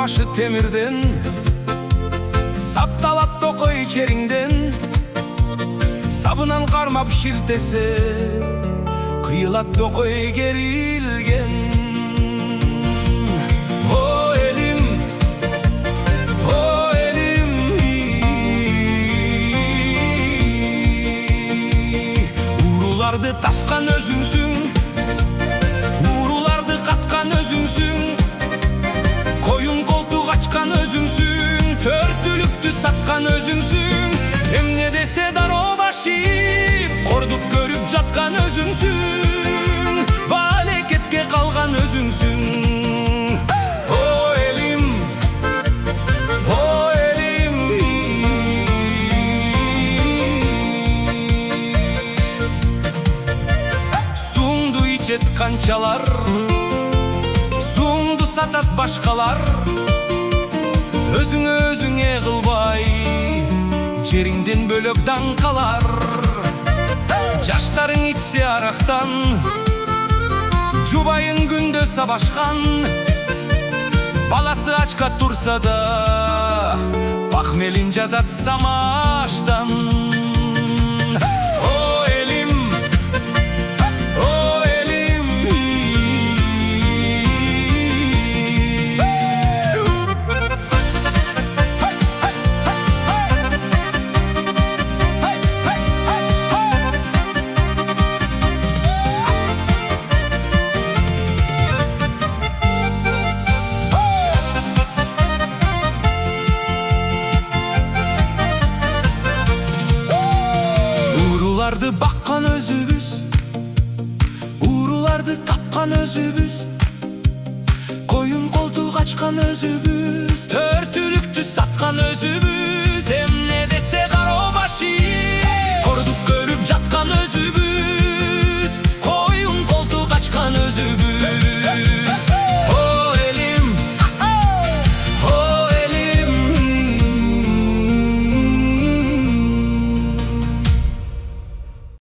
başı temirden, сапталат токой чериңден, сабынан кармап шилтесе, кыйылат токой керилген. О элим, урууларды тапкан өзүңсүң, урууларды каткан өзүңсүң, коюн колтук ачкан өзүңсүң, төртүлүктү саткан өзүңсүң. Эмне десе дароо башип, кордук көрүп жаткан өзүңсүң, баалекетке калган өзүңсүң. О элим, суңду ичет канчалар, суңду сатат башкалар, өзүңө өзүңе кылбай, жериңден бөлөк даңкалар. Жаштарың ичсе арактан, жубайың күндө сабашкан, баласы ачка турса да, пахмелин жазат самаштан. Урууларды баккан өзүбүз, урууларды тапкан өзүбүз, коюн колтук ачкан өзүбүз, төртүлүктү саткан өзүбүз. Эмне десе кароо башип, кордук көрүп жаткан өзүбүз, коюн колтук ачкан өзүбүз.